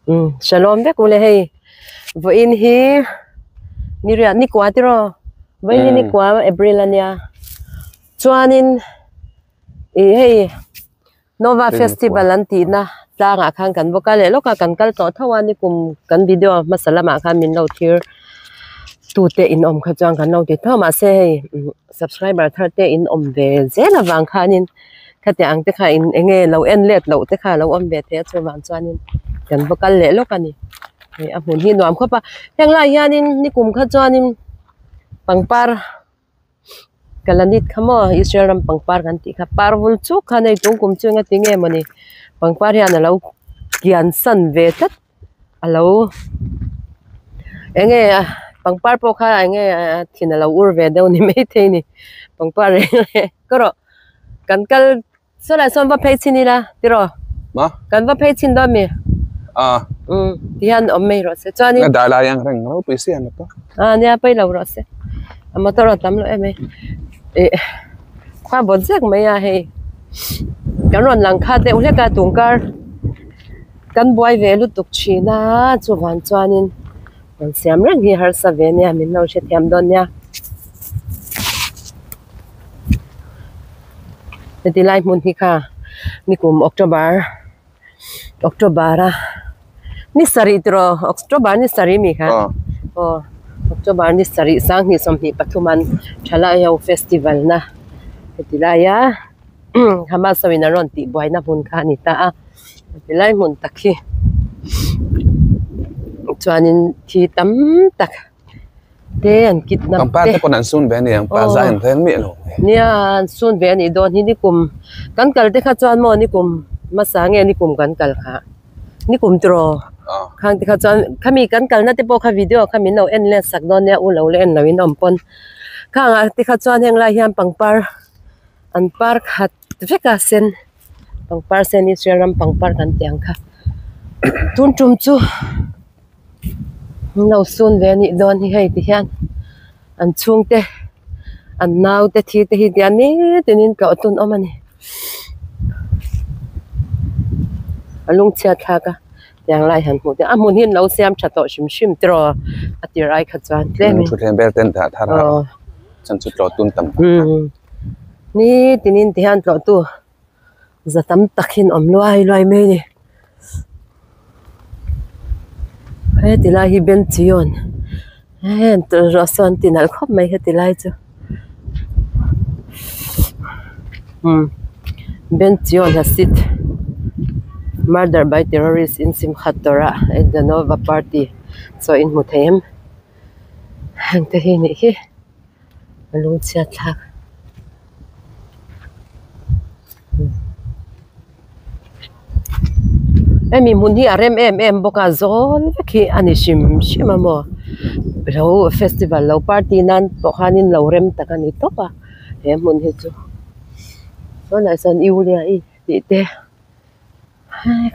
Shalom ve kule hey vo in hi ni ria ni kwa tiro vo in ni kwa April ania chuanin hey Nova Festival antina tanga khang kan vokale loka kan kal to thawani kum kan video masalama khan min lo thir tu te in om kha chang kan lo te thama se subscriber tharte in om ve zela wang khanin khate ang te kha in enge lo en let lo te kha lo om ve te chuwan chuanin kan vokal le lokani a hmun hi nuam khopa hengla hianin ni kum kha chuanin pangpar kalanit khamo Israel ram pangpar kan ti kha parvul chu khanei tung kum chunga tinge mani pangpar hian alo kian san ve tat alo enge pangpar po kha enge thin alo ur ve deu ni mei the ni pangpar karo kan kal sola som va phei chini la tiro ma kan va phei chin do mi tihan om mei ro se chani da la yang reng ro pi sian to nia pai lo ro se motor tam lo em khoa bot zek mai a hei kan ron lang kha te ule ka tungkar kan boy ve lu tuk china chuwan chuanin man siam rang hi har sa ve nia min lo she thiam don nia ti lai mun hi kha ni kum October ni sari tro October ni sari mi kha October ni sari sang ni som hi pathuman tlawh festival na tilaya Hamas wina ron ti boy na hun kha ni ta tilai mun takhi chuanin thi tam tak te an kit na pangpar te kon an sun be ni pa za en theng mi lo nia an sun be ni don hi ni kum kan kal te kha chuan mo ni kum ma sange ni kum kan kal kha ni kum tro khang te kha chuan khami kan kal na te po kha video khami no en le sak don ne u lo le en lawin om pon khang te kha chuan heng la hiam pangpar an par khat veka sen pangpar sen Israel ram pangpar kan tiang kha tun tum chu no sun ve ni don hi hei ti hian an chung te an nau te thi te hi tian ni tinin ka tun omani alung chia tha ka yang lai han mu te amun hin lo siam thato shim tro atirai kha chuan tlemi chu them bel ten tha thara chan chu tlo tun tam ni tinin ti han tlo tu zatam takhin om loi me ni he tilai hi ben chion he roson tinal khop mai he tilai chu ben chion hasit murder by terrorists in Simchat Torah at the Nova party so in Mutayim hang te hi ni hi alung chia thak emi mun hi arem em boka zol ki ani shim mo ro festival lo party nan to khanin lo rem takani topa he mun hi chu so na son iulia I ti te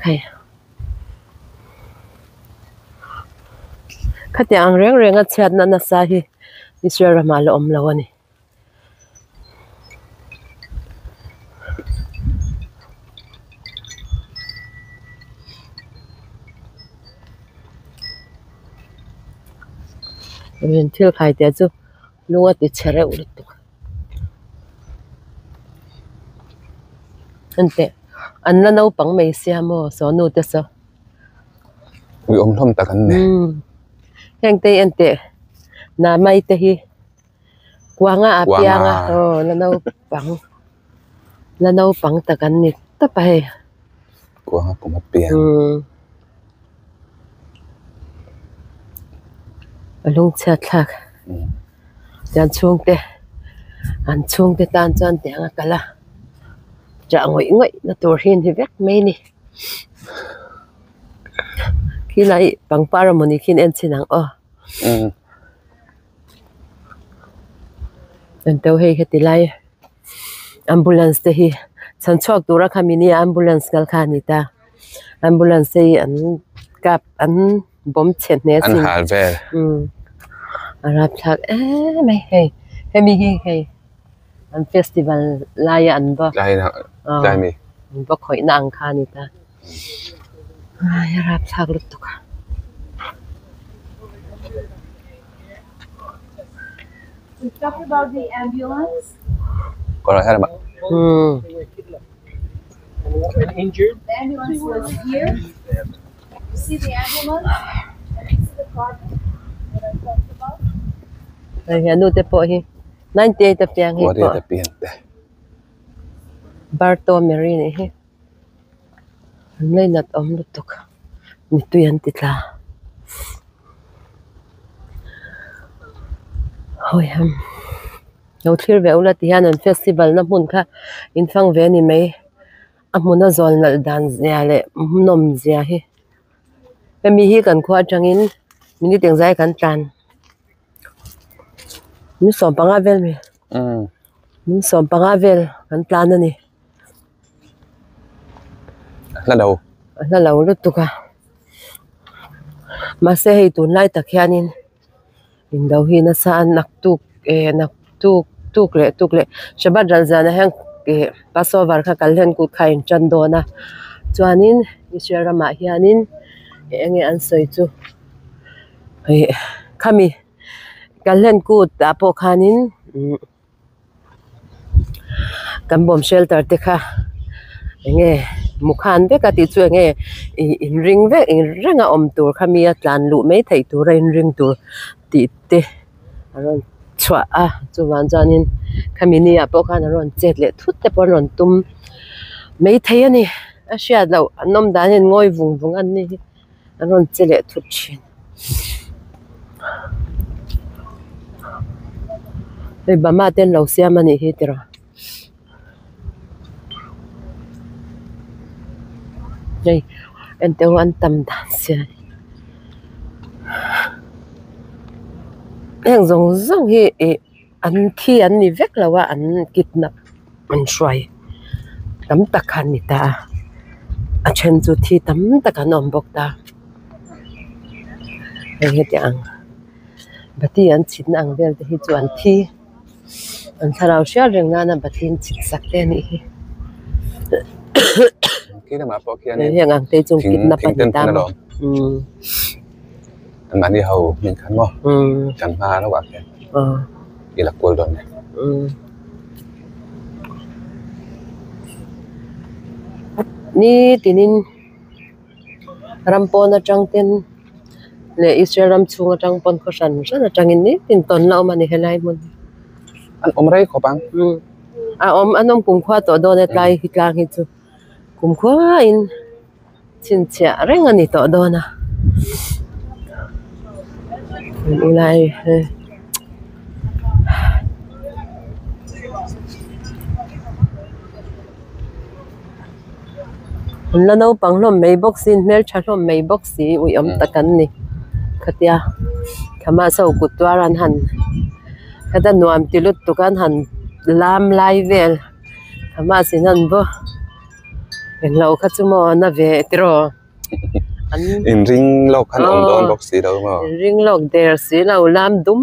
khai khate ang reng a chat na sa hi Israel mal om lawani ren thil khai te chu lunga ti chere ur tu ante an la no pang mai sia mo so nu te so wi om thom ta kan ne heng te ante na mai te hi kwanga apianga la no pang ta kan ni ta pa he kwanga pum apiang alung cha thak jan chung te tan chan te anga kala ja ngoi na tur hin hi vek mai ni khi lai pangpar moni khin en chinang en teu hei heti lai ambulance te hi chan chok tura khamini ambulance kal khani ta ambulance ei an kap an bom chen ne an hal ve arab thak mai hei hemi hei an festival lai an ba lai mi ba khoi nang khani ta Yarap saglut tu ka. We talked about the ambulance. Còn lại hai là bạn. The ambulance was here. You see the ambulance? And you see the car that I talked about? Ay ano te po hi. 98 te piang hi Có đi po. tập biển để. Barto Mary ni hi. Nay nat lut tu ka. Ni tu yan titla. Hoi ham. Nau thlir ve ula ti han an festival na hmun kha in phang ve ni mai a hmun a zol nal dan zia le nom zia hi pe mi hi kan khwa tangin mini teng zai kan tlan ni som panga vel mi ni som panga vel kan tlan ani Là đầu. la lo lu tu ka ma se hei tun lai tak hianin in do hi na sa nak tuk le shabat ral zana hang ke passover kha kalhen ku khain chan do na chuanin israel ma hianin enge an soi chu ei khami kalhen ku ta po khanin kan bom shelter te kha enge mukhan ve ka ti chu enge in ring ve in renga om tur khami a tlan lu mai thei tur in ring tur ti te aron chwa a chuwan janin khamini a po khan aron chet le thut te por ron tum mai thei ani a sha lo anom danin ngoi vung an ni aron chele thut chin ei bama ten lo siam ani hi tira nei ente wan tam dan sia eng zong hi an khi an ni vek lawa an kidnap an shwai tam takhan ni ta a chen chu thi tam takan om bok ta he tiang bati an chin ang vel te hi chu an thi an tharau sha reng na na batin chit sak te ni hi Cái là mà bỏ kia he này. ang te chung kidnap Thính tên ta nó đó. Anh bạn đi hầu mình khăn mò. Chẳng pha nó quạt kìa. Đi là cuối rồi này. Ni tinin rampon na chang ten le Israel ram chung chang pon ko san na changin ni tin ton lau mani helai mun Anh ôm rây khó băng. a om anom kum khwa to do ne tlai hi tlang hi chu kum khwa in chin cha reng ani to do na ulai la no pang lom mei boxin mel cha lom mei boxi ui om takan ni khatia khama so kutwaran han kada nuam tilut tukan han lam lai vel khama sinan bo eng lo kha chumo na ve tiro an In ring lộc khăn ôm đón bọc xí đâu mà. ring lok der si lo lam dum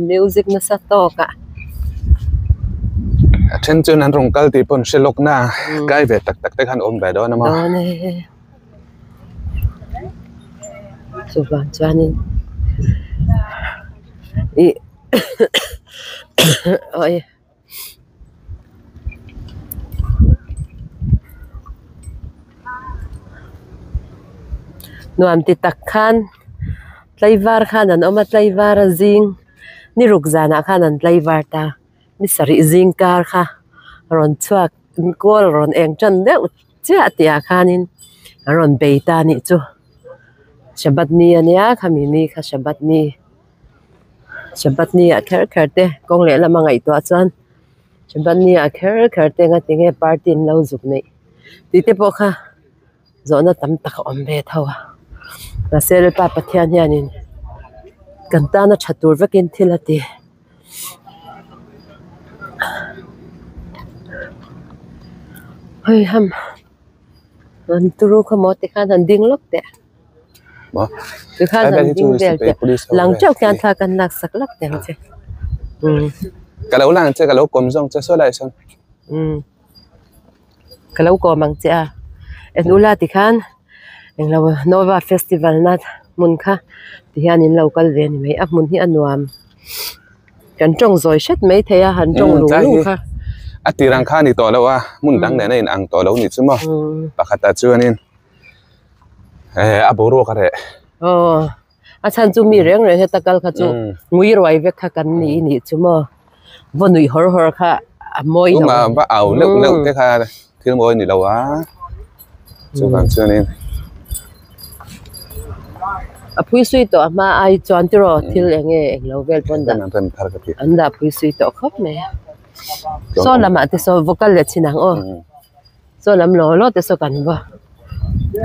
music na sa to ka Trên chân anh rong cal thì pon xe lộc na. Cái về tắc khăn ôm về đó nó mà. do ne chuan chuanin i oi nuam ti tak khan tlaivar khan an oma tlaivar a zing ni rukzana khan an tlaivar ta ni sari zing kar kha ron chuak kol ron eng chan de cha tia khanin ron beita ni chu shabat ni ania khamini kha shabat ni a kher te kong le lama ngai to chuan shabat ni a kher te nga tinge party in lo zup nei ti te po kha zona tam tak om ve thawa na sel pa pathian hianin kanta na thatur vekin thilati hoi ham an turu khamo te khan an ding lok te Bỏ. tu khan Cái an này ding chú vel sẽ te police lang over chau there. kyan tha kan lak sak lak te che Cái lấu làng chơi cái lấu cồm rong chơi số lại xong. kalau ko mang cha en ula ti khan eng lo Nova Festival na mun kha ti hianin local ve ni mai a mun hi anuam kan tong zoi shet mai theya han tong lu lu kha atirang kha ni to lo wa mun dang ne na in ang to lo ni chuma pakhata chuanin aboro ka re a chan chu mi reng re hetakal kha chu ngui roi vek kha kan ni chuma vonui hor kha moi no ma ba au leu te kha thil moi ni lo wa chu kan chuanin a phui sui to ma ai chuan ti ro thil enge englo vel pon da nan thar ka thi anda phui sui to khop me so lama te so vocal le chinang o so lam lo te so kan ba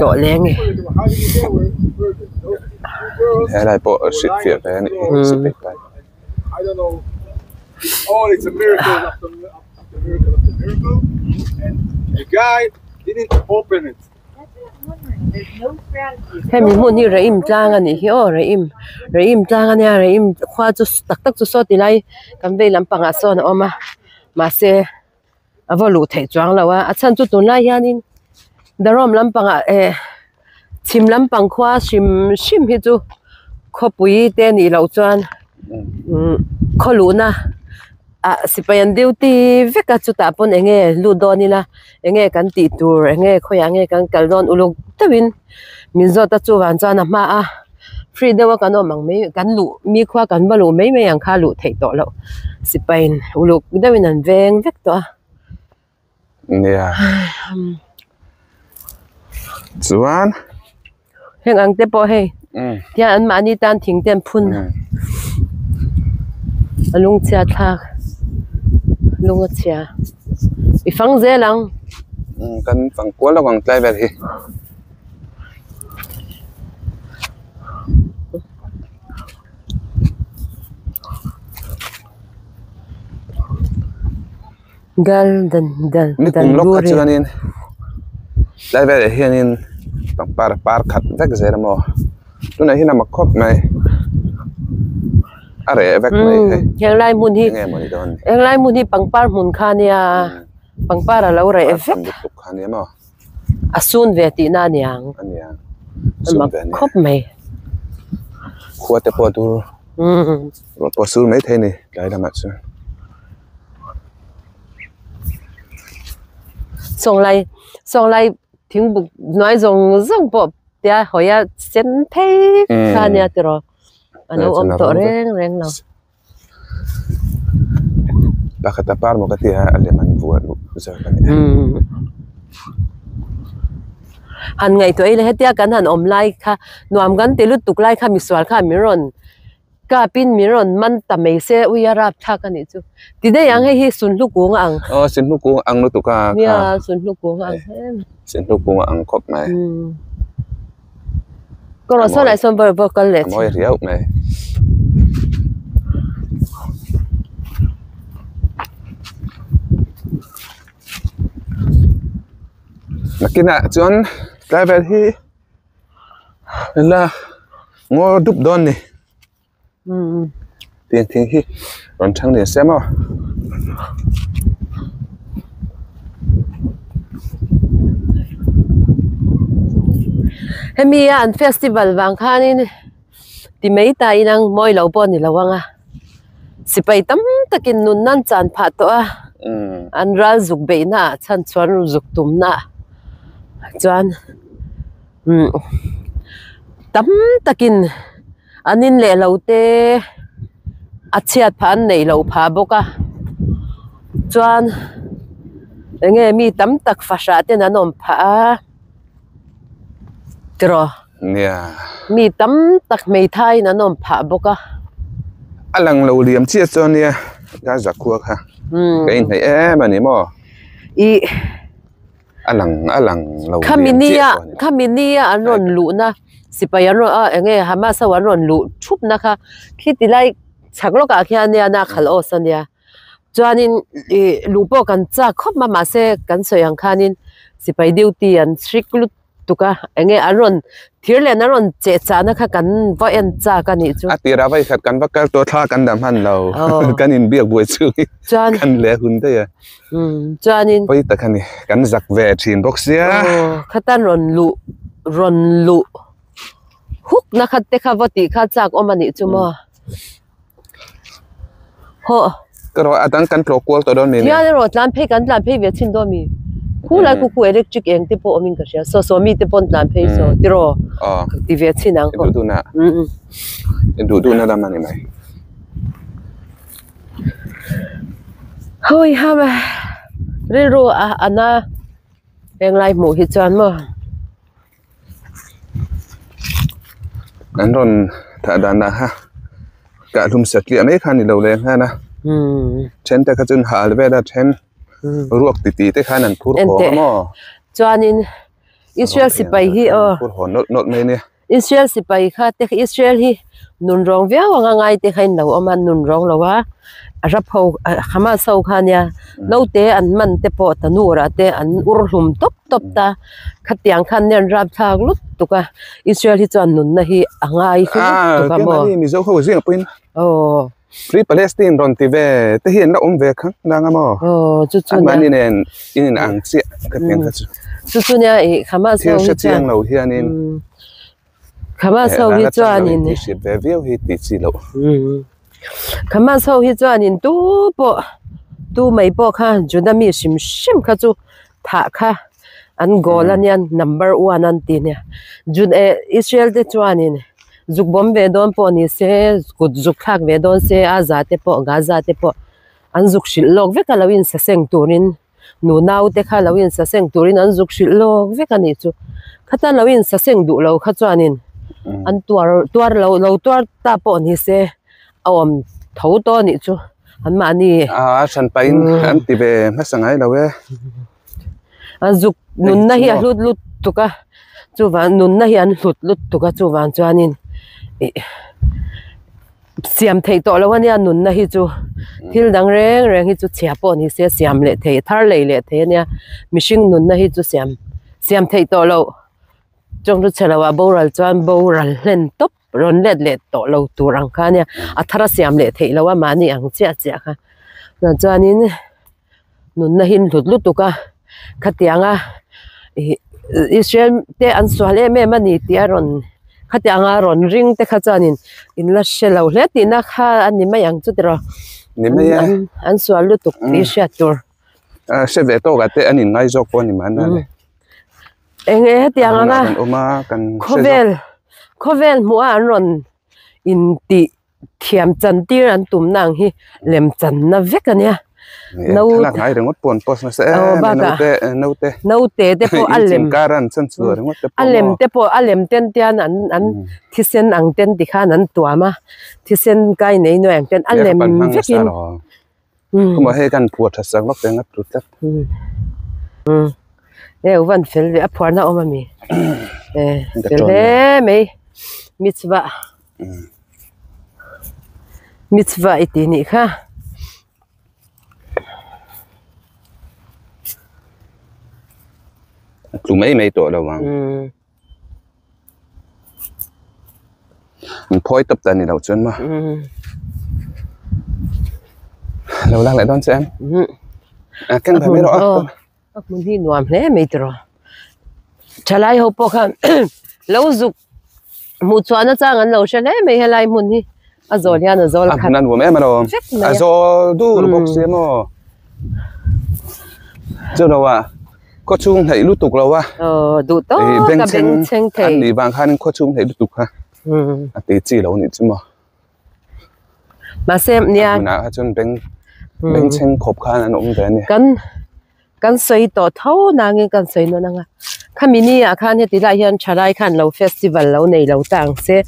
to leng e helai po shit fear pe ni spek pai I don't know. Oh, it's a miracle after miracle after miracle, and the guy didn't open it. There's no gratitude. Hey, mình muốn đi reim trang anh ấy, oh reim trang anh ấy, reim khoa chú tak chú sốt đi lại, cầm về làm bằng aso nữa mà sẽ avo lụt thấy trang là wa, anh chú tuần lại anh darom làm bằng chim làm bằng khoa chim hết chú, khó bùi tên đi lâu trang, khó lụt na. Sipayan duty veka chu ta pon enge ludo ni la enge kan ti tur enge khoya nge kan kaldon uluk tawin MIZO ta chu wan chana ma a free dewa kan omang me kan lu mi khwa kan balu me yang kha lu thei to lo sipain uluk dawin an veng vek to nia chuan heng ang te po he tia an ma ni tan thing tem phun alung cha thak lunga chia I phang ze lang kan phang kwa la wang tlai ver hi gal dan ni kum lok kha chuanin tlai ver hianin pang par khat vek zera mo tuna hi na ma khop mai are vek mai he heng lai mun hi nge moni don heng lai mun hi pangpar mun khania pangpar lo re effect tuk khania mo asun ve ti na niang ania ma khop mai khuate po tur ro po su mai the ni lai la ma chu song lai thing bu nói zong po tia hoya chen thei khania tro ano to reng lo pakata par mo katia aleman vuat lu za kan han ngai to ile hetia kan han lai kha nuam gan te lu tuk lai kha miswal kha miron ka pin miron man ta mei se uyara tha kan ni chu ti de yang he sun lu ku ang sin lu ku ang lu tuka ya sun lu ku ang sin lu ku ang khop mai ko ro so lai son vocal le moi riau mai nakina chuan driver hi la ngo dup don ni tiền thiên hi ron thang ni xem à hemi an festival wang khanin ti mei ta inang moi lo pon ni lawanga sipai tam takin nun nan chan pha to a an ral zuk be na chan chuan zuk tum na chuan tam takin anin le lo te achiat phan nei lo pha boka chuan enge mi tam tak fa sha te na nom pha tro nia mi tam tak mei thai na nom pha boka alang lo liam chia cho nia ga zakua kha cái này em mà mo I alang lo khaminia anon lu na sipayano enge Hamas waron lu thup na kha khiti lai chaklo ka khiania na khalo sania chuanin lupo kan cha khop ma se kan soyang khanin sipai duty an strictly tuka enge aron thirle naron che cha na kha kan vo en cha ka ni chu atira vai khat kan vakal to tha kan dam han lo kan in biak boi chu kan le hun te ya chuanin poi ta khani kan zak ve thin box ya khatan ron lu ron lu huk na khat te kha vati kha chak omani chuma ho ก็รออาจารย์กันโปรกวลตัวโดนนี่ ya ro tlan phe kan tlan phe ve chin do mi ku lai ku electric eng te po omin ka sia so mi te pon tlan phe so ti ro อ๋อ ti ve chin ang ko ดูนะดูนะดามันนี่ไหม hoi ha ba re ro ana eng lai mu hi chan mo อันรอนถ้าดานนะฮะกะทุมสกีไม่คันนี่เราเลยฮะนะเช่นแต่ก็จนหาเลยได้เช่นรวกตีแต่คันนั้นพูดหัวมั้ง chuanin Israel si pai hi พูดหัวนดไม่เนี่ย Israel si pai kha te Israel hi nun rong via wa ngai te khain lo aman nun rong lo wa rap ho Hamas ho khania lo te an man te po tanura te an urhlum top ta khatiang khan nen rap thak lut tuka Israel hi chuan nun na hi angai khu tuka moนี่มีเจ้าเขาเสียงปุ่น Free Palestine รอนตีเวแต่เห็นแล้วเวคังดังมั้งจุดๆนี่เนี่ยอินอังเสียก็เพียงแค่จุดๆเนี่ยHamas เที่ยวเชียงเราเฮียนี่Hamas ho hi chuanin ที่สิบเวลฮิติสิเรา Hamas ho hi chuanin tu mai po kha junami sim kha chu tha kha an golanian number 1 an ti ne jun Israel te chuanin zuk bom ve don po ni se kut zuk thak ve don se azate po gaza te po an zuk shil lok ve ka lawin sa seng turin nu nau te kha lawin sa seng turin an zuk shil lok ve ka ni chu khata lawin sa seng du lo kha chuanin an tuar lo tuar ta po ni se awam tho to ni chu an ma niฉันไปอันตีเวไม่สังไงเราเว้ an zuk nun na hi lut tuka chu van nun na hi an lut tuka chu van chuanin siam thei to lo ania nun na hi chu thil dang reng hi chu chhia po ni se siam le thei thar le nia mishing nun na hi chu siam thei to lo chong ru chalawa boral chuan boral len top ron let to lo turang kha nia athara siam le thei lo wa mani ang chia kha chuanin nun na hin lut tuka khatianga Israel te an swale me mani tiaron khatianga ron ring te khachanin in la shelo le ti na kha ani ma yang chu tero ni me an swal lu tuk ti sha tur se ve to ga te anin ngai jok po ni man na le eng tianga ga oma kan khovel mu an ron in ti thiam chan tir an tum nang hi lem chan na vek ania nâu lại rồi ngót buồn post nó sẽ nâu tê te po alem karan chân sửa ngót te po alem ten tian an thisen ang ten ti khan an tua ma thisen kai nei no ang ten alem vekin kuma he kan puat sang lok te ngat tu tat van fel ve apor na oma mi fel he me mitzva itini kha tụi mấy tuổi đâu mà phôi tập tành thì đầu chân mà lâu lăng lại đón xem căng phải mấy đó muốn đi nuam thế mấy tuổi tlawh hộp bọc ha lâu dục một chỗ nó trang ăn lâu sẽ lấy mấy hai muốn đi rồi nha nó rồi là năn của mẹ mà đâu rồi đủ bọc xem mà chưa đâu à có chung thấy lút tục lâu à đủ tốt cả bên trên thấy anh đi vàng khăn có chung thấy lút tục ha tí chỉ lâu nữa chứ mà xem nha nào chân bên trên khop khăn anh ôm thế này kan soi to thau nang kan soi no nanga khamini akhan he tilai hian tlawh khan lo festival lo nei lo tang se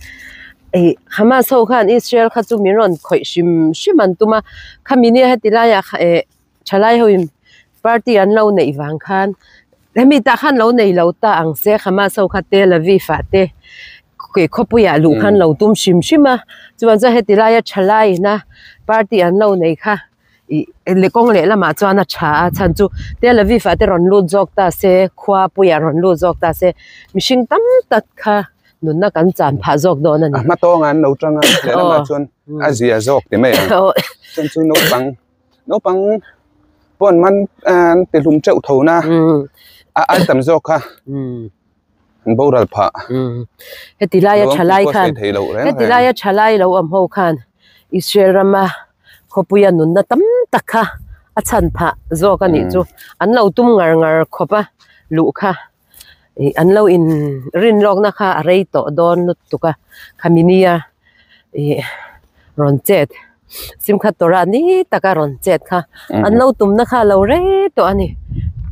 Hamas ho khan Israel kha chu miron khoi shim an tuma khamini he tilai tlawh ho party an lo nei wang khan hemi ta khan lo nei lo ta ang se Hamas ho kha Tel Aviv te ke khopuya lu khan lo tum shima chuan cha he tilai tlawh na party an lo nei kha le kong le lama chuan a tha chan chu Tel Aviv ate ron lu jok ta se khwa puya ron lu jok ta se mishing tam tat kha nun na kan chan pha jok don ani ma to ngan no tanga le lama chuan azia jok te me chuan chu no pang pon man te lum cheu tho na ai tam jok kha boral pha hetilaya ṭhalai khan hetilaya ṭhalai lo am ho khan Israel rama khopuya nun na tam takha achan pha zo ka ni chu an lo tum ngar khopa lu kha an lo in rin lok na kha arei to don nut tuka khaminia ron chet sim kha tora ni taka ron chet kha an lo tum na kha lo re to ani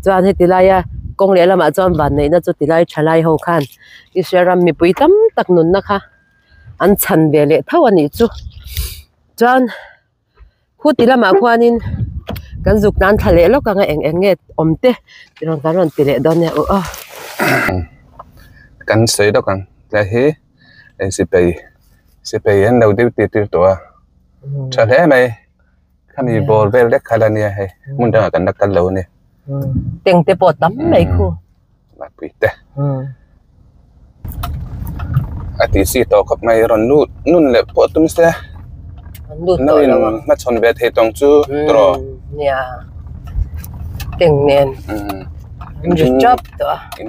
chuan hetilaya kong le lama chuan van nei na chu tilai ṭhalai ho khan Israel mi pui tam tak nun na kha an chan ve le tho ani chu chuan khu tilama khwanin kan zuk nan thale lo ka nga eng nge omte ron kan ron tile don ne o kan sei do kan la he si pei en lo de ti to thale mai khami bol vel de khala ni he mun da kan nakal lo ni teng te po tam mai khu ma pui te ati si to khop mai ron nun le po tum se no in ma chon ve the tong chu tro nya teng nen in job to in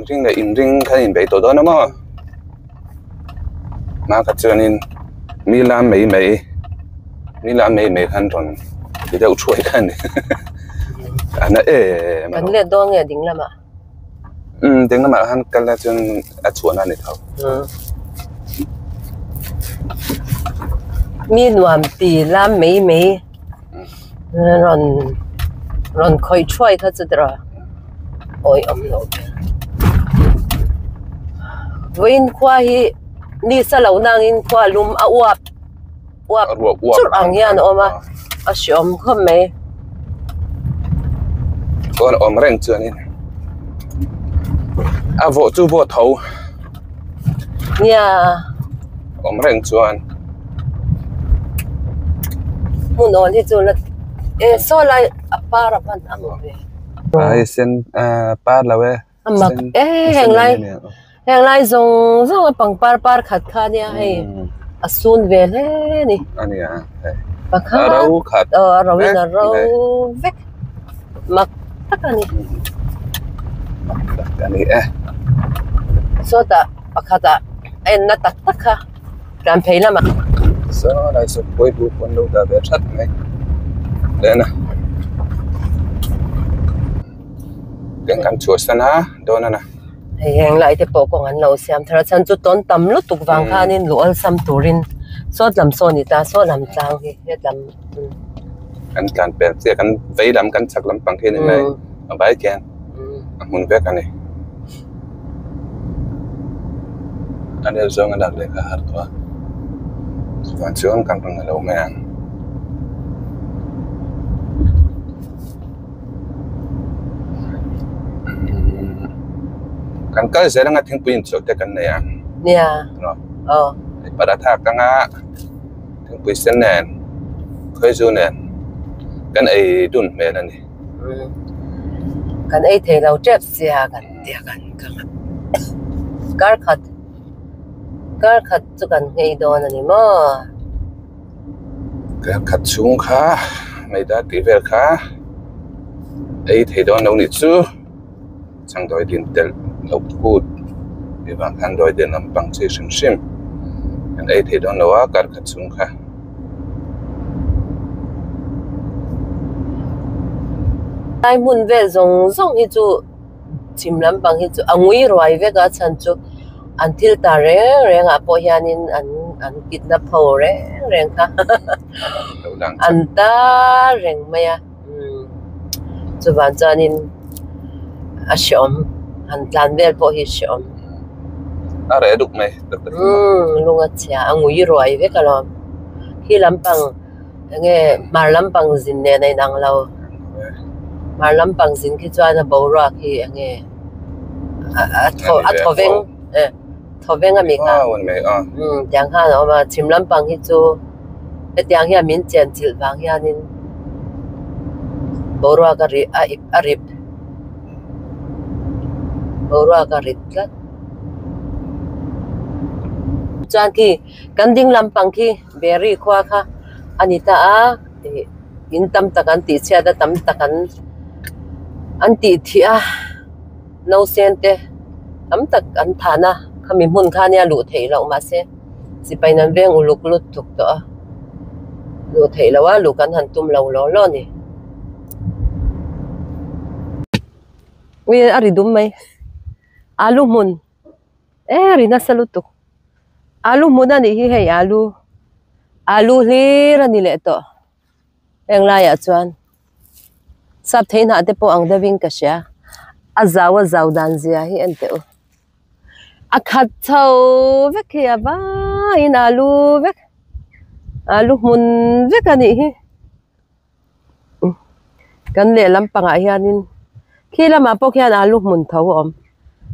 ring kha in be to do na ma ka chuanin mi lam mei khan ron ti deuh chuai khan ni ana kan le do nge ding lama ding lama han kan la chun a chuan ani thau mi nuam ti lam mei ron khoi chuai kha chudra oi lo Wain kwa hi ni sa lo nang in kwa lum a wap chur ang yan oma a siom khom me con om reng chuan in a vo chu vo thau nya om reng chuan mun on hi chu la so lai a para pan am ve ai sen par la we amak heng lai zong pang par khat kha nia hei asun ve le ni ani pa kha rau khat rawin ro vek mak takani so ta pakhata na takha kan pheila ma so lai so koi bu kon lo da be that mai lena den kan chu sana dona na heng lai te po ko an lo siam thara chan chu ton tam lu tuk wang khanin lual sam turin so lam so ni ta so lam chang hi he lam kan pe se kan vei lam kan chak lam pang he ni mai bai ken hmun ve kan ni ane zong an le ka har to chuan chuan kan rong lo mang kan ka se ranga thing puin chok te kan ne ya nia para tha ka nga thing pui sen nen khoi zu nen kan ai dun me la ni kan ai the lo chep sia kan tia kan gar khat chu kan ngei don ani mo gar khat chung kha mai da ti vel kha ai the don no ni chu chang doi din tel lo put bi bang han doi den am pang che sim kan ai the don lo wa gar khat chung kha ai mun ve zong hi chu chim lam bang hi chu angui roi ve ga chan chu until ta reng a po hianin an kidnap ho reng kha an ta reng maya chu ban chanin a shom an tlan vel po hi shom are duk mai lunga chia angui roi ve ka lom khi lam pang nge mar lam pang zin ne nei nang lo mar lam pang zin khi chuan a bora khi nge a thoveng thoveng a mi kha tiang kha no ma chim lam pang hi chu e tiang hi min chen chil bang hianin bora ka ri a rip bora ka rit la chuan khi kan ding lam pang khi berry khwa kha anita a in tam takan ti chia da tam takan an ti thia no sente ตักอันฐานะขมิมุนข้าเนี่ยหลุดเหเรามาเสียสิไปนั้นเวียงอุลุกลุดถูกตัวหลุดเหแล้วว่าหลุกันหันตุ่มเราล้อนี่วิอะไรดุมไหมอาลูมุนรินาสลุตุอาลูมุนนั่นนี่ให้อาลูเฮรันนี่แหละตัวเองลายจวนสับเทนหาเตปอังเดวิงกษยาอาจาวดันเสียให้อันเตออาขัดเท้าเวกยาบ้าอินอาลูมุนเวกอันนี้กันเลี้ยลำปังอาเฮียนินขี้ละมาพวกเฮียนอาลูมุนเท้าอม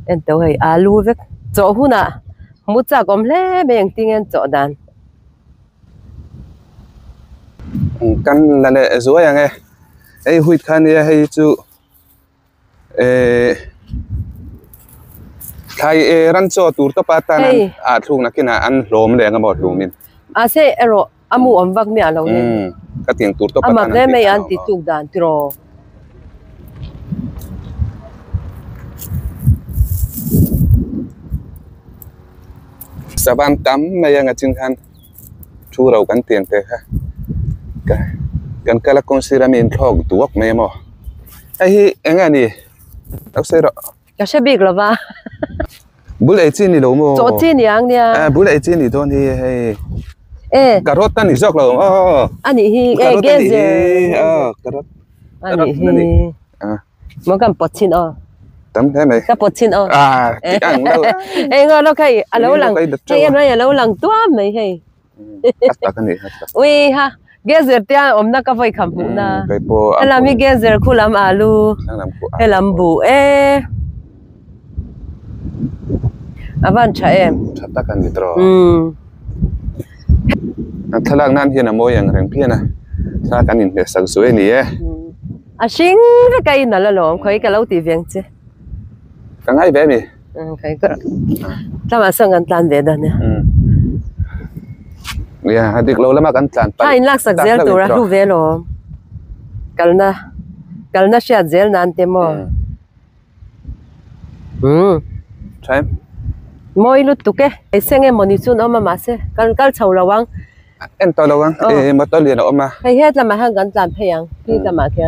อันเตอให้อาลูเวกโจหุน่ะมุดจากอมเล่ไม่ยังติงอันโจดันกันละเนี่ยสวยยังไงไอ้หุ่ยคันเนี่ยให้จูใครรันโซตูร์ตปาตานั้นอาทุกนักกินอันโลมเลยกันหมดลูมินเซเอโรอามูอมวักมีอะไรเนี่ยก็เตียงตูร์ตปาตานั้นอามาเล่ไม่อันติดตุกดันตรอสบานตั้มไม่ยังจิงคันชูเรากันเตียงเตะค่ะกันก็ละคอนซีรามินทอกตัวไม่หมอไอ้เอ็งอันนี้เอาเสร็จแล้วก็ใช่บิ๊กหรอวะบุลไอจีนี่รู้มั้ยโจจีนี่ยังเนี่ยบุลไอจีนี่ตัวนี้ให้กระโดดตันนี่จอกเราอันนี้เกเซกระโดดอันนี้มันกันปอดชินตั้มได้ไหมก็ปอดชินที่อ่างเราก็เราใครเราหลังให้ยังไงเราหลังตัวไม่ให้ตักกันนี่วิฮะเกเซอร์ที่อมนักก็ไปคำพูนะแล้วมีเกเซอร์คุลามอาลูให้ลำบูอาวันใช่ชัดตักกันนี่ตรอถ้าล่างนั้นเฮียนะโมยังแรงเพี้ยนะถ้ากันนี่เด็กสักสวยนี่อาชิงก็ใครนั่นละหรอใครก็เล่าตีเวียงเจ้กังไงแบบนี้ใครก็ถ้ามาส่งกันตามเวดเนี่ยเนี่ยดิกเราแล้วมากันจันถ้าอินลักสักเซลตัวเราดูเวลกันนะเชียเซลนั่นเต็มใช่มอยลุตุกไอเสียงมันนี่ซุนออกมาเสกันชาวระวังตัวระวังมาตัวเรียนออกมาไอเฮ็ดละมาหันกันจันพยังที่จะมาแค่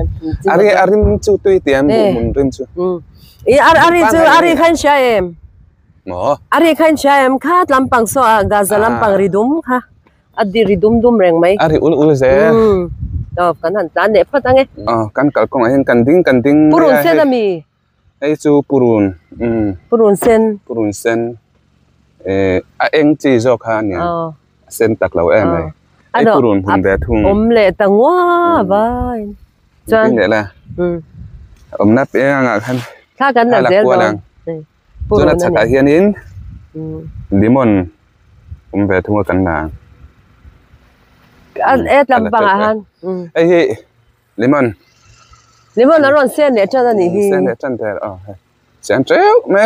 อาริมจูตุยเตียมมุนริมจูอาริขันชายหมออาริขันชายค่ะลำปังโซกาซลำปังริดุมค่ะอดีริดุมแรงไหมอาริอุลเซตอบกันหันจันเด็ดพอตั้งไงกันกัลกงไอ้กันดิ้งปุรุนเซนมีไอ้จูปุรุนเซนเอ็งจีโจคาเนี่ยเส้นตักเราไหมไอ้ปุรุนหุ่นแบบทุ่งเละตังว่าบ้านจันเนี่ยแหละนับเองอ่ะคันถ้ากันนั่นเสียแล้วจุนัดสักอาเฮียนินลิมอนแบบทุ่งกันนางลำบากฮันไอ้ลิมอนแล้วร้อนเส้นเนี่ยจันนี่เส้นเนี่ยจันแต่เส้นเจ้าไหม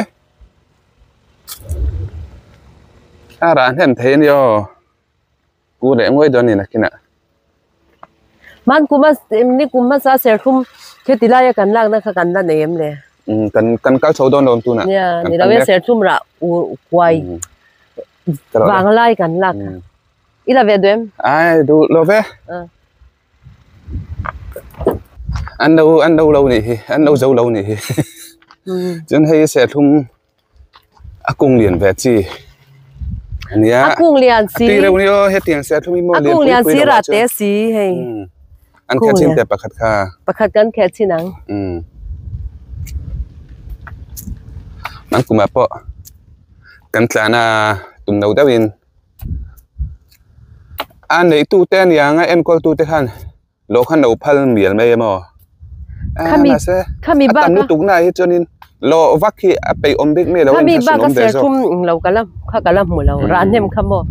ร้านเห็นเทียนโยกูเด็กง่อยตัวนี้นะกินอ่ะมันกูมาซาเซอร์คุมแค่ติลายกันล่างนะคะกันด้านเอ็มเลยกันก้าวโชว์โดนตัวน่ะเนี่ยนี่เราเวเซอร์คุมละควายวางไล่กันล่างอีลาเวดเอ็มดูโลเวอันดูเรานี่อันดูเจ้าเรานี่จนให้เซอร์คุมอากงเรียนแบบจีอันนี้อากงเรียนสีตีเร็วนี้เฮ็ดเตียงเสียทุกมีโมเรียนอากงเรียนสีราเตสีให้อันแค่ชิ้นแต่ประคัดค่าประคัดกันแค่ชิ้นนังมันกูมาเปาะกันตลาดตุ่มดาวดาวินอันไหนตู้เต้นยังไงเอ็นก็ตู้เต้นขันโลขันดาวพัลเมียนไม่หมอข้ามีบ้านนู้ตุกนายจนินโลวักที่ไปอมบิ๊กไม่แล้วข้ามีบ้านก็เสียทุ่มเรากะละข้ากะละหมู่เราร้านเนี่ยมันขโมย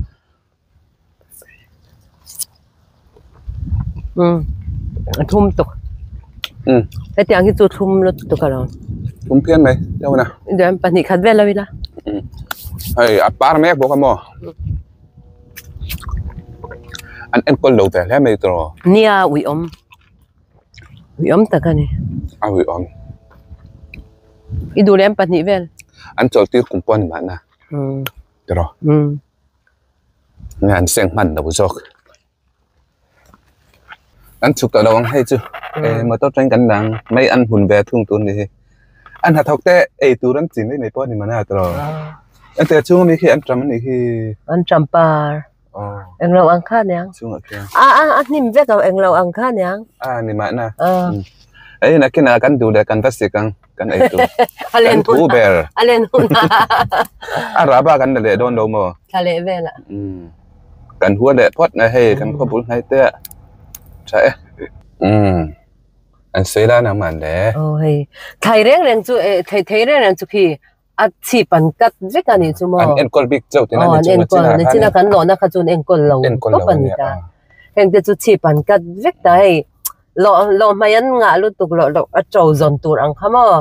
ทุ่มตกแต่ที่อังกฤษทุ่มรถตกกันเราทุ่มเพี้ยนไหมเจ้านะเดี๋ยวปันนี่ขัดเวลาวิละเฮ้ยอัปปาร์แม็กบอกขโมยอันเอ็นคนเราแต่แล้วไม่ตัวเนี่ยวิอมตะกันนี่วิอมอีดูแลปันนี่เวล anh chọn tiêu cùng quan bạn na được rồi ngàn sen mặn đầu dọc anh chụp tờ đầu hay chưa mà tao tranh cắn đằng mấy anh hùn về thương tuôn đi anh hạt học té tu đánh chín đấy này quan thì mà na rồi anh té chung mấy khi anh trầm này khi anh trầm pa anh lâu ăn khá nhang chung ở kia anh nhìn vết rồi anh lâu ăn khá nhang này mà na ấy là cái nào cắn đủ để cắn phát xịt cắn ấy tu cắn thú bè lên hôn raba cắn để đón đâu mà thà lệ về lại cắn hua để thoát này hay cắn có bún hay té chạy anh xây ra nào mà để hay thầy rèn chú thầy rèn chú khi chỉ bàn cắt vết cái này chú mà anh còn biết châu thì anh chỉ là cắn lò na khá chú anh còn lâu có phần ta anh để chú chỉ bàn cắt vết đấy lo mày ăn ngã luôn tục lo trâu dọn tụt ăn khăm à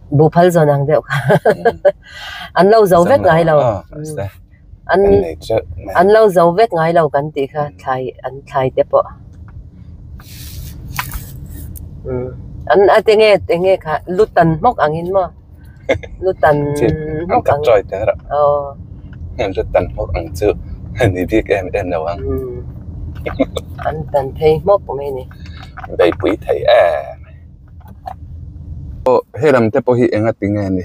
bố phơi dọn ăn được ăn lâu dấu vết ngay lâu ăn lâu dấu vết ngay lâu cắn tí kha thay đẹp bọ ăn tiếng nghe kha lút tần mốc ăn in mà lút tần mốc ăn trời thế đó em lút tần mốc ăn chưa anh đi biết em đâu ăn anh tần thấy mốc của mình này đầy quý thầy hết làm thế bôi hiện ngắt tiếng nghe này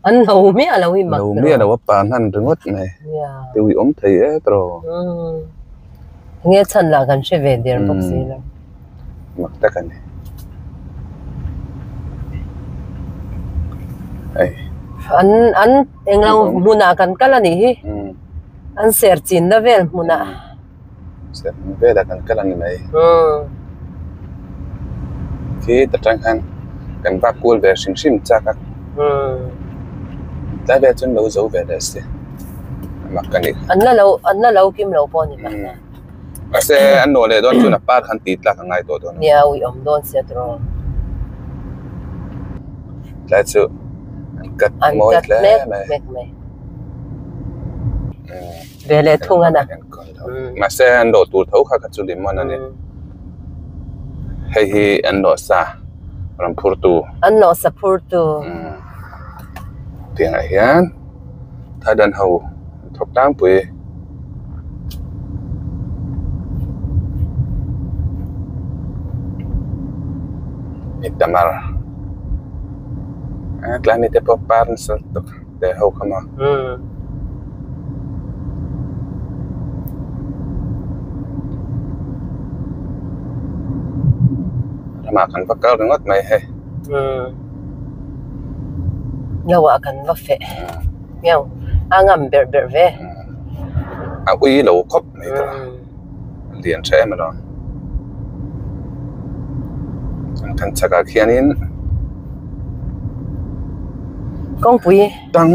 anh lâu mía mặc lâu mía đâu bàn ăn trứng ngất này tiêu bị ốm thầy rồi nghe chân là gần sẽ về điện bốc xí rồi mặc tất cả này anh lâu muốn à cần cái là gì anh sẽ chín đó về muốn à sẽ về là cần cái là này khi tập trang hàng cần bác cuốn về xin chắc các tại về chân lâu dấu về đấy sẽ mặc cái này anh là lâu kim lâu po này mà sẽ anh nói là đón chú là ba khăn tít là thằng ngày tuổi đó nhà uy đón sẽ rồi lại chú cắt môi lẽ mày về lại thung anh à mà sẽ anh đổ tụt thấu khác chú điểm món này hay anh đổ xa làm portu anh đổ xa portu tiếng này hiền thay đàn hầu thọc đám bụi itamar atlah ni tepo parn satu de hau kama makan bakal dengot mai he nhau akan vafe nhau angam ber ve ui lâu khóc này thôi liền trẻ mà đó kan chaka khianin kong pui tang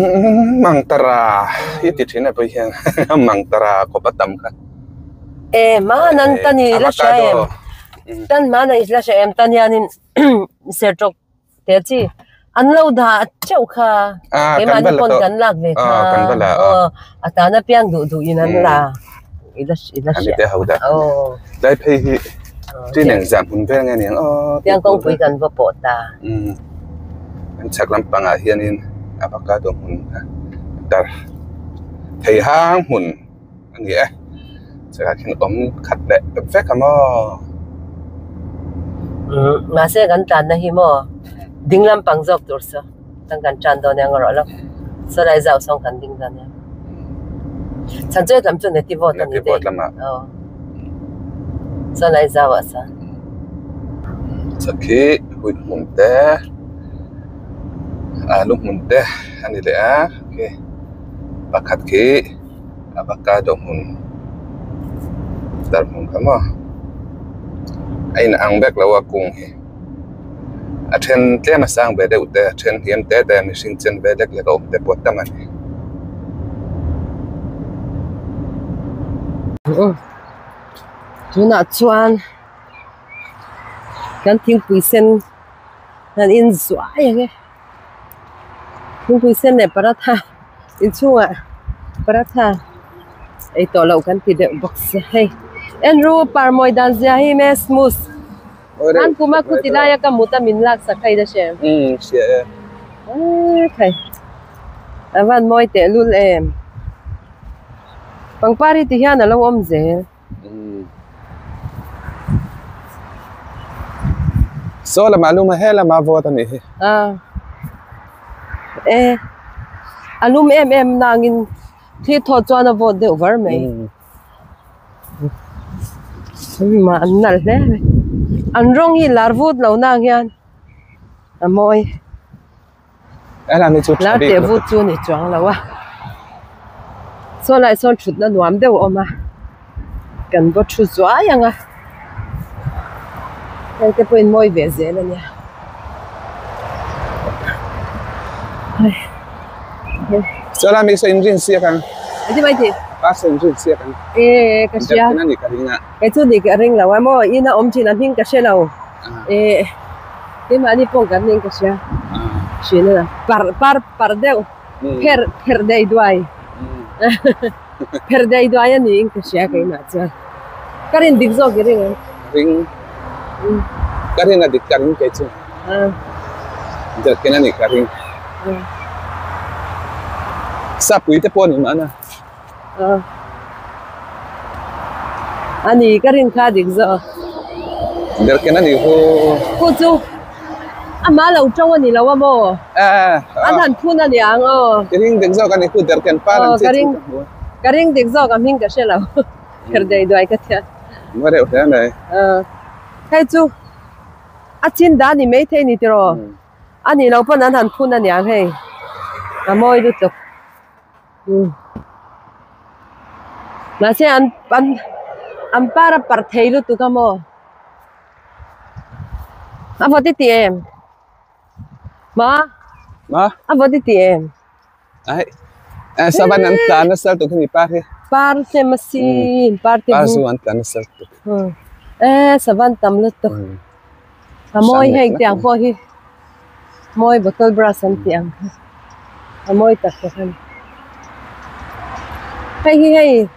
mangtara iti thina pui hian mangtara ko patam kha ma nan tani la shaem tan ma na isla shaem tan yanin sertok te chi an lo da chau kha ke ma ni kon kan lak ve kha kan bala atana piang du inan la ila ani te hauda dai phei hi trên nền giảm hùn về nghe tiếng tiếng công pui gần vào bộ ta anh chắc lắm bằng hiền in avocado hùn dar thầy hang hùn anh nghĩ sẽ là khi ống khát lệ phép cả mò mà sẽ gần tràn này hi mò đinh làm bằng dọc được sao đang gần tràn đó nè ngồi lắm sau lại giàu xong gần đinh đó nè chẳng chơi làm chuyện này thì vô tận đấy sau lại giàu à sao sau khi hụt mùng té lúc mùng té anh đi lẽ cái bạc hạt khí avocado mùng dar mùng cái mà anh ăn bẹc lâu cùng trên cái mà sang về đây ute trên hiếm té để mình sinh trên về đây là có để bớt tâm anh chú nãy chuan kan thing pui sen han in zua yang thing pui sen ne paratha in chunga paratha ei to lo kan ti de box hey en ru par moi dan zia hi me smooth Anh cũng mà kuti la ya kamuta min lak sakai da she. Xe. Thầy. Avan moi te lul em. Pang pari ti hian alo om ze. So là maluma hela ma vota ni. Alum em nangin thi tho chuan a vote de over mai. Mà anh nal le. An rong hi larvut lo nang hian. Amoi. Ala ni chu La te vut chu ni chuang lo wa. So lại son chut na nuam deuh oma. Kan bo chu zua yanga. Kan te poin moi ve ze la nia. So là mi so engine sia kan. Ati mai ti. Pas engine sia kan. Ka sia. Kena ni ka ringa. Cái chu ni ka ring la wa mo ina om chin an hing ka she lo. Ti ma ni pong kan ning ka sia. Shi na par deuh. Per dei duai. Per dei duai ni ing ka sia kai na cha. Karin dik zo ki ring. Ring. Karin na dik karin kai chu. Giờ kena ni ka ring. Sapui te pon ni mana. Ani karin kha dik zo. Giờ kena ni ho. Cô chu. Ama lo chaw ani lo mo. An han phun ani ang Karing dik zo kan ku der ken pa lan Karing dik zo kam hing ka she lo. Per dei duai ka thia. Mo reu thế này. Hai chu. A chin da ni mai the ni tiro. Ani lo pon an han phun ani ang he. Amoi du tok. Mà sẽ ăn para parthei lu tu kamo. Apa ti em? Ma? Apa ti em? Ai. Saban an tan sel tu ni pa he. Par se masin, par te. Par su an tan sel tu. Saban tam lu tu. Amoi heng tiang po hi. Moi botol brush an tiang. Amoi tak kan. Hey.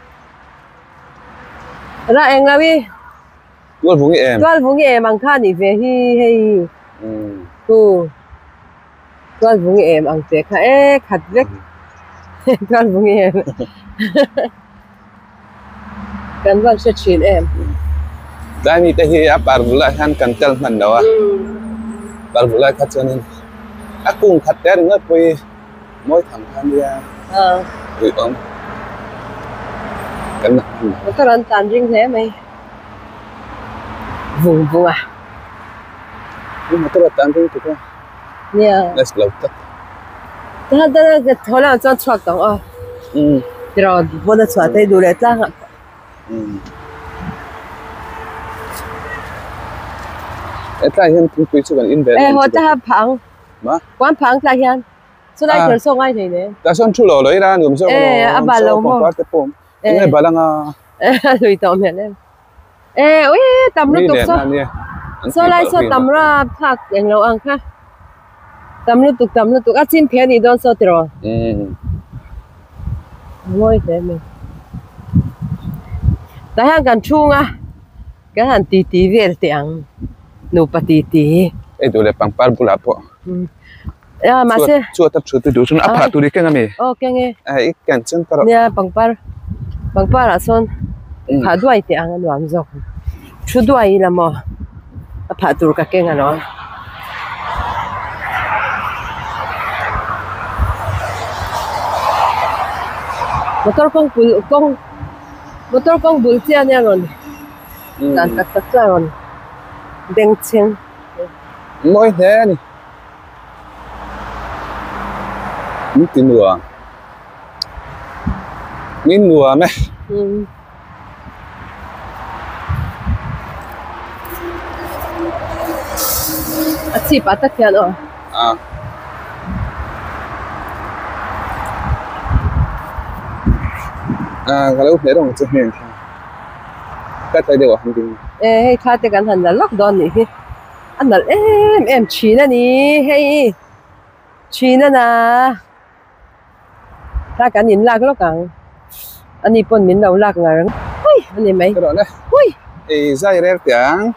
Ra em la vi. Tual vungi em ang kha ni ve hi hey. Tu. Tual vungi em ang te kha khat vek. Tual vungi em. Kan wal se chin em. Dai ni te hi apar bulai han kan tel man dawa. Par bulai khat chanin. Akung khat ter ngat pui moi thang han dia. Ui om. Kan na. Cái ran tan ring thế mày. Vùng à. Mà tôi tan ring tu. Nè. Let's go. Đó cái thôi là cho truck đó. Rồi bữa đó truck thấy đủ lệ ta. Eta hian thing pui chu kan in ve. Ho ta phang. Ma? Quan phang ta hian. So lai ker so ngai ne. Ta son chu lo loi ra ngum so. Aba lo mo. Nghe balanga. Lui tao mẹ em. Ui tầm lúc tục so lại so tầm ra thạc anh lâu ăn ha. Tầm lúc tục à xin tiền đi đâu so rồi. Ngồi thế mình. Tại hàng gần chung à. Cái hàng tí về tiếng nupa tí. Itu le pangpar bula po. Mà sẽ. Chua tập chua tu chun apa tu đi cái ngami. Cái nghe. Ai kan chun taro. Nè pangpar là son. Phá đuôi thì ăn ăn dọc, chú đuôi là mò, phá tur cả cái nó, motor con bul chia nha rồi, đàn tắc ra rồi, đen chén, nói thế này, những cái nùa, những nùa mẹ. Chị bắt tắt kìa rồi. Kalau udah dong cehen. Kata dia wah mungkin. Hey, kata kan handa lockdown ni. Anda em China ni, hey. China na. Ta kan in lag lo kang. Ani pon min lau lag ngar. Ui, ani mai. Cái đó này. Ui. Zai rare tiếng.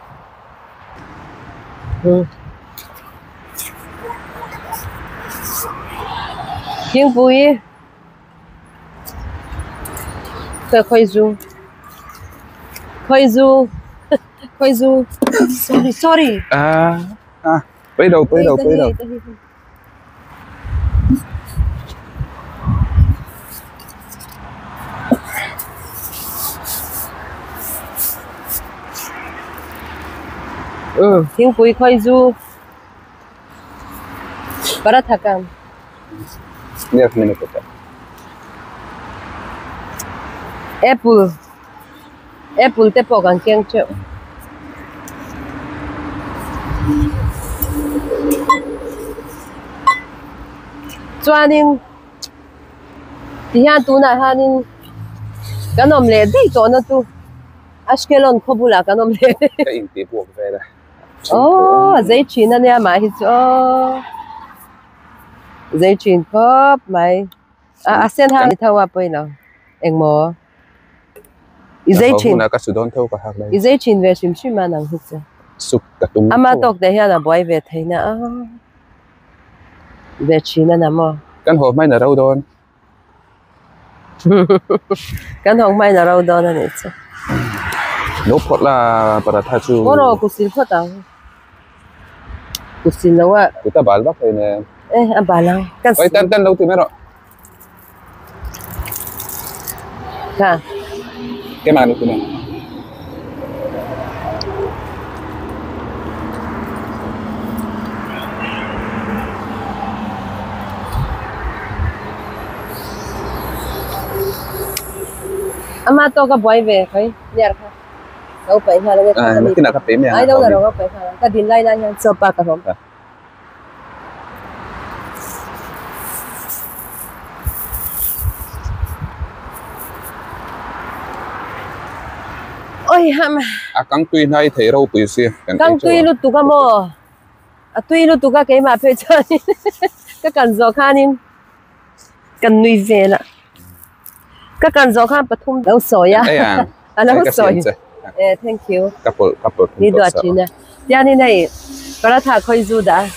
tiếng vui khơi du sorry Tới đâu tiếng vui khơi du para thakam Lihat minit itu. Apple te po kan keng cheu chuanin tihan tu na hanin kanom le dei to na tu Ashkelon khobula kanom le Cái in tiếp buộc về đây. dây chuyền anh em mà hít dây chuyền khớp mày sen hàng thì thâu à bây nào em mò dây chuyền Nó có sự đón theo cả hàng đây. dây chuyền về xìm xìm mà nằng hít chứ Sụp cả tung. ama tóc để hiện là boy về thấy nè về chuyền anh em mò Căn hộ mai là đâu đón. căn hộ mai là đâu đón anh ấy chứ Nốt phật là para thay chu. bố nó cũng xin phật à cũng xin đâu à Kita bal bác này nè. anh bảo là Ôi tan lâu thì mấy rồi. cả Cái màn nữa nè. ama to ka boy về phải nhar kha đâu phải là cái Cái nào cái nè. ai đâu là đâu phải cái din lai lai so pa ka không ôi ham Căng tuy này thấy đâu bự xia. căng tuy lúc tụ ka mo tuy lúc tụ ka cái mà phải chơi cái cần gió kha nín cần nuôi về là các cần gió kha bắt thum đâu sỏi à đâu sỏi thank you Couple. đi đuổi chị nè nhà này para thà khơi du đã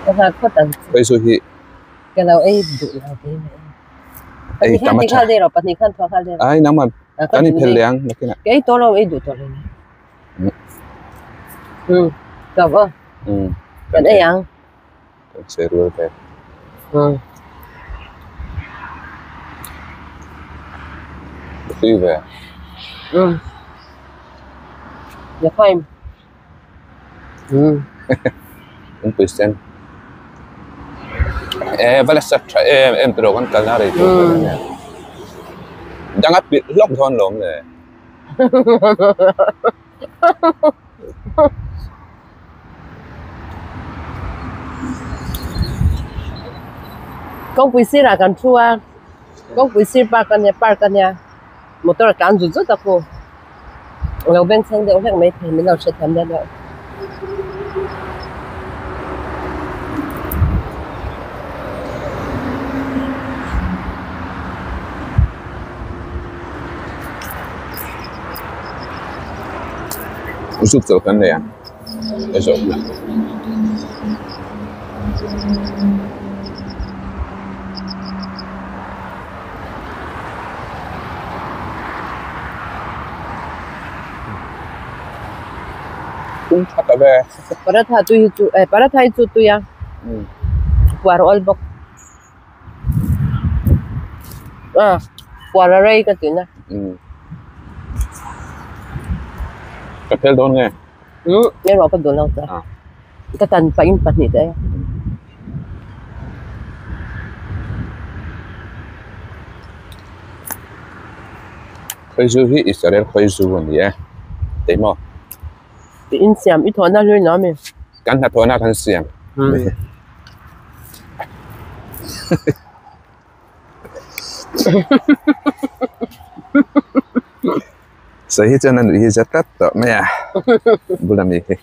cái thà khơi tận Bây giờ thì cái nào ấy đủ là thế này ai Ni khăn đây rồi, ni khăn thoa khăn đây. ai nắm mà cái này phèn liang là cái nào Cái to đâu ấy đủ to rồi. Gặp không? Cái này ăn. Sẽ rồi về. Đi về. Dạ phải. Cũng bị sen. Vale sắp em từ đầu con cá này rồi. Đang áp bị lóc thon lỏng này. Công quý sĩ là cần chua. Công quý sĩ ba cái nhà. Một tôi là cán rút rất là khô. Lâu bên sang đều hàng mấy thì mình nào sẽ thấm ra được. Usuk cho cái này à? Cái rồi. Cũng thật là về. Para tha tu para thai tu ya. War all bok. War ray cái chuyện này. Cà phê đón nghe. Nghe nói phần đồn lâu rồi. Cái tần phải bật nhị đấy. Khơi du hi Israel khơi du vậy à? Đấy mà. Thì in xem ít thôi nó lưỡi nó mình. Cắn hạt thôi nó cắn xem. Saya jangan dihijatat tak maya. Bulan ini.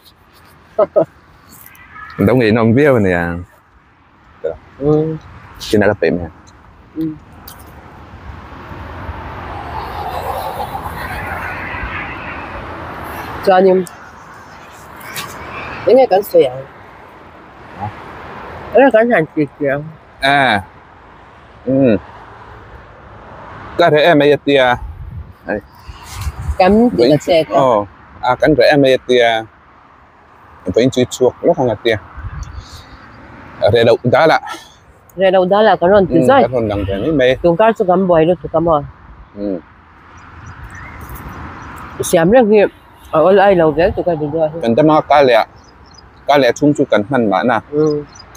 Đâu nghĩ nông viêu này à. Cái này là bể mẹ. Cho nhưng nghe cắn sủi à? Cái cắn hàn kịch kìa. À, cái thế em ấy tia, Cắn thì là xe cả. cái thế em ấy tia, tôi chỉ chuột lúc không tia, rẻ đầu đá là. Rẻ đầu đá là cái ròn từ rồi. Cái ròn đằng thế mấy. Tụi cá cho cắm bòi được tụi cắm à. Xem rất nhiều. Ở đây lâu ghé tụi cá được rồi. Cần tao mà cái lẽ chung chung cần hẳn mà nè.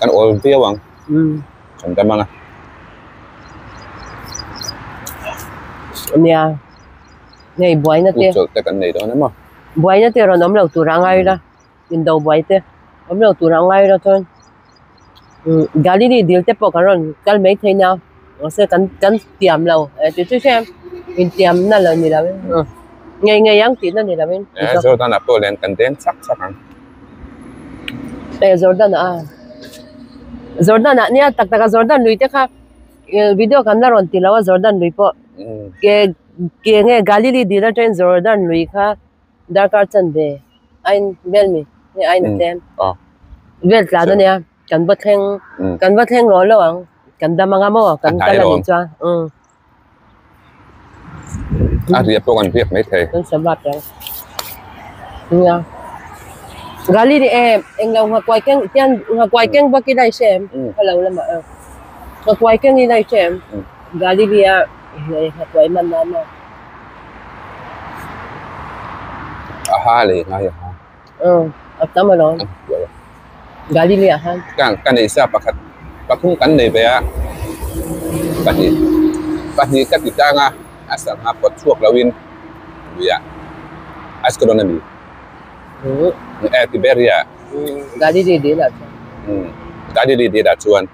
Cần ổn tiêu bằng. Cần tao mà. Nè, này bòi nó tê. Cái cần này đó nữa mà. Bòi nó tê rồi nấm đầu tụi ra ngay đó. Nhìn đầu bòi tê. Nấm đầu tụi ra ngay đó thôi. Gali đi điều tiếp bộ cái rồi, cái mấy thế nào? Nó sẽ cắn tiệm lâu. Thì chú xem, mình tiệm nó là gì đó bên. Ngày ăn thịt nó gì đó bên. Rồi tao là bộ lên cần đến sắc ăn. Đây Jordan nha, tak Jordan lui thế khác. Video kan na ron tilawa Jordan lui po. Ke nghe Galilee đi ra trên Jordan lui kha Dakar chân về. Anh vel mi, anh ten. Vel là đó nha. Kan bắt heng lo lo ang. Kan da mga mo, kan ta là đi cho. Riệp po kan riệp mấy thầy. Con sẽ bắt rồi. Nha. Galilee em lâu nga quay keng ba kidai xem. Hello lama. Quay keng ni dai xem. Galilee quay man na. Aha le ngay ha. At tama lo. Galilee ha. Kan isa pakat. Pakung kan ne be a. Pati kat kita nga asa nga pot suok lawin. Ya. Astronomy. Tiberia. Galilee đi là. Galilee đi là chuan.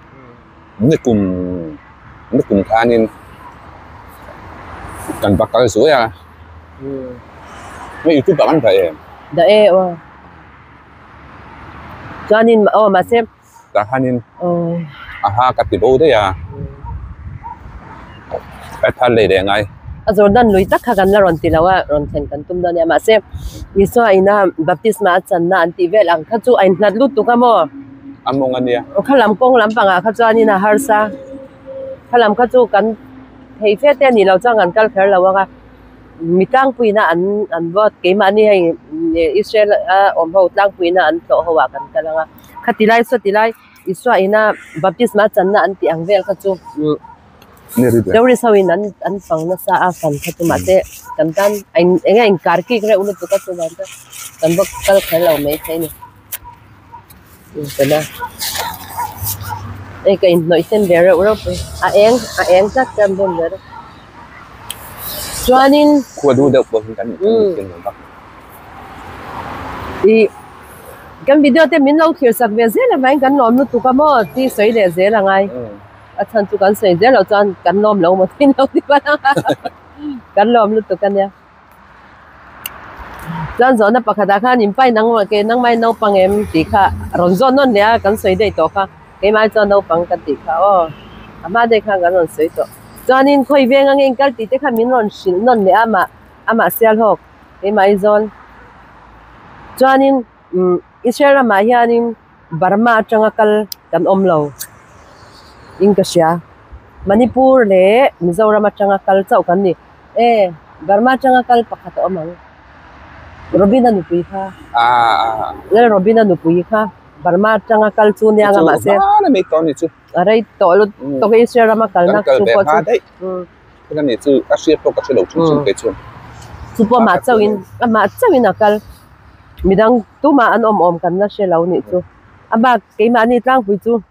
Nước cùng khanin cần bắt cái suối à. Mấy YouTube bạn phải. Đấy cho nên mà xem. Ta khanin. Aha cắt tibo đấy à. Cái thân này để ngay. Jordan lui tak hagan la ron tilawa ron then kan tum don ya ma se iso aina baptisma chan na antivel ang khachu ain hlat lut tu kamo among ania khalam kong lam panga khachu ani na harsa khalam khachu kan thei fe te ni lo chang an kal kher lawa mitang puina an bot ke mani hai Israel om ho tlang puina an to howa kan kalanga khatilai so tilai iso aina baptisma chan na anti angvel khachu Dari sawin an pang na sa afan katu mate kantan anh karki kre ulo tu katu banta kan bak kal khalaw mai thai ni tada ai ka in noi sen bere uro pe a eng tak kam don der chuanin khua du được bo kan kan video te min lo khir sak ve zela vain kan nom nu tu ka mo ti soi le zela ngai Asan tu kan sei zelo chan kan lom lo mo tin lo ti ba kan lom lu tu kan ya chan zo na pakhata kha nim pai nang ma ke nang mai no pangem ti kha ron zo non ya kan sei dei to kha ke mai cho no pang ka ti kha ama de kha kan ron sei to chanin khoi ve ngang eng kal ti te kha min ron sil non le ama sel hok ke mai zon chanin Israel ma hianin Burma atanga kal kan om lo Indonesia, Manipur le Mizoram atanga kal chau kan ni Burma atanga kal pakhat omang Robina nupui kha le Robina nupui kha Burma atanga kal chu nya nga ma se na me to ni chu arai to lu to ke Israel ma kal na chu po chu cái này chu a ship to ka se lo chu ke chu chu po ma chawin akal midang tu ma an om kan na se lo ni chu aba ke ma ni tlang pui chu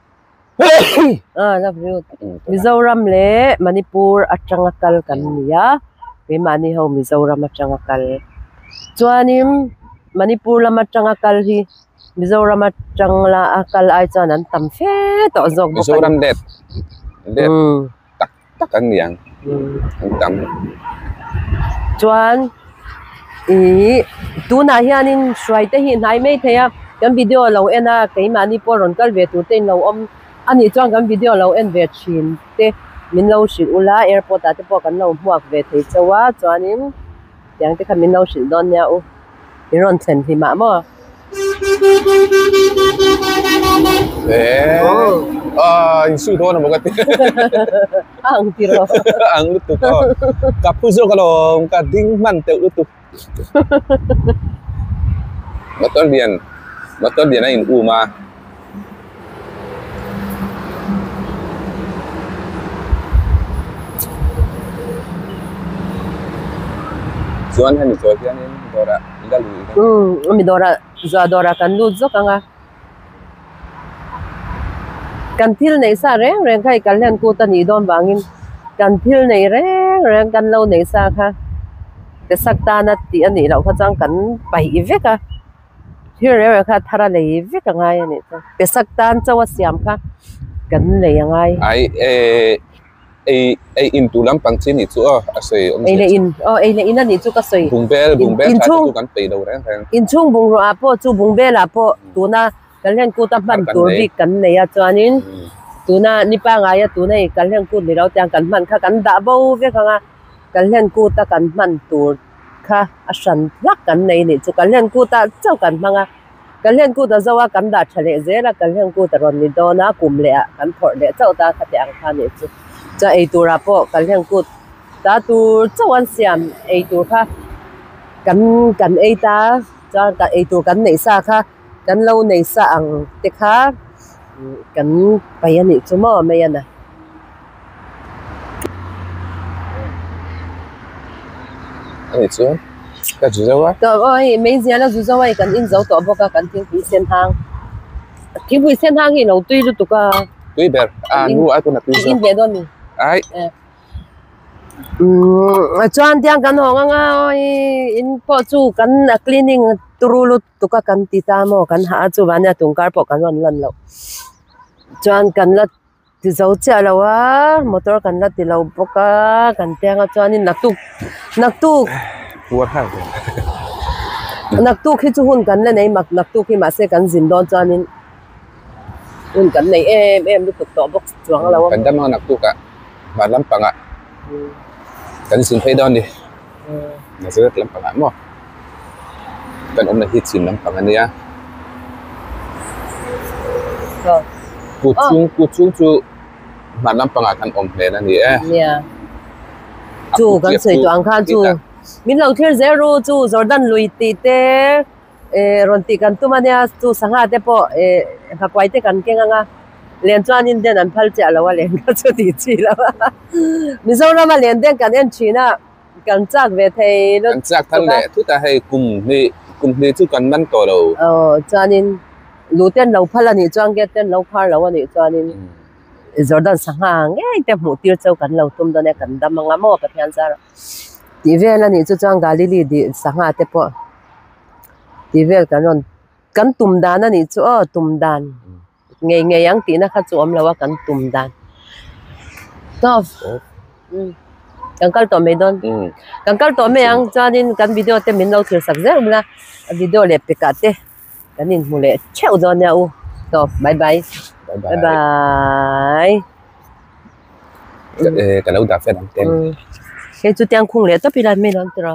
love you. Mizoram le Manipur atanga kal kan niya. Ke mani ho Mizoram atanga kal. Chuanim Manipur lam atanga kal hi Mizoram atang la akal ai chan an tam fe to zok bo. Mizoram det. Tak kan niang. Tam. Chuan tu na hianin shrai te hi nai mai theya kan video lo ena ke Manipur ron kal ve tu te lo om ani chuan kan video lo en ve thin te min lo shil ula airport ate po kan lo huak ve thei chawa chuanin yang te kha min lo shil don nya u iron chen hi ma mo Yung sudo na mga Ang tiro. ang luto ko. Kapuso kalong kading man teo luto. Matol diyan na in uma. Suan hani so yan dora ilalu. Mi dora kan luzo kanga. Kan thil nei sa reng khai kan len ku ta ni don bangin. Kan thil nei reng kan lo nei sa kha. Te sakta na ti ani lo kha chang kan pai ve ka. Thil re kha thara lei ve ka ngai ani. Te saktan chawa siam kha kan lei ngai. Ai in tu lam pang chin ni chu asoi om ai le in ani chu ka soi bung bel ka tu kan pe do reng in chung bung ro apo chu bung bel apo tu na kan len ku ta man tur bi kan nei a chuanin tu na ni pa nga ya tu nei kan len ku ni lo tyang kan man kha kan da bo ve kha nga kan len ku ta kan man tur kha a san lak kan nei ni chu kan len ku ta chau kan manga kan len ku ta zawa kan da thale zela kan len ku ta ron ni do na kum le kan thor le chau ta kha tyang kha ni chu cha ei tur apo kan len ku ta tur chawan siam ei tur kha kan ei ta cha ta ei tur kan nei sa kha kan lo nei sa ang te kha kan pai ani chu mo me yana ani chu ka ju zawa to oi me zia la zu zawa kan in zo to boka kan tin pi sen hang hi lo tui lu tu ka tui ber nu ai ko na tui in be don ni ai chuan tiang kan hong anga oi in po chu kan cleaning turulu tu ka kan ti ta mo kan ha chu ban ya tung kar po kan ron lan lo chuan kan la ti zo cha lo wa motor kan la ti lo boka kan tiang a chuan in nak tu what ha nak tu khi chu hun kan le nei mak nak tu khi ma se kan zin don chuan in hun kan nei em lu tu to box chuang lo kan dam nak tu ka ban lam panga kan sin phei don đi na se lam panga mo kan om na hit sin lam panga nia ku chung chu ban lam panga kan om le na ni yeah chu kan sei to ang khan chu min lo thir zero chu Jordan lui ti te ron ti kan tu mania chu sanga te po ha kwai te kan kenga nga len chuan in den an phal cha lawa len ka chu ti chi lawa MIZO ma len den kan en china kan chak ve thei lo kan chak thang le thu ta hai kum ni chu kan man to lo chuan in lu ten lo phal ani chuan ge ten lo phar lo ani chuan in Jordan sanga nge te mu tir chau kan lo tum don e kan dam anga mo ka thian za ti vel ani chu chuan galili di sanga te po ti vel kan ron kan tum dan ani chu tum dan ngày yang tí na khát chuom lawa kan tum dan tof kan kal to me don kan kal to me ang chanin kan video te min lo thir sak zer bla video le pekate kanin mule cheu don ya u to bye bye cái lâu đã phê ten cái chu tiang khung le to pilan me lon tra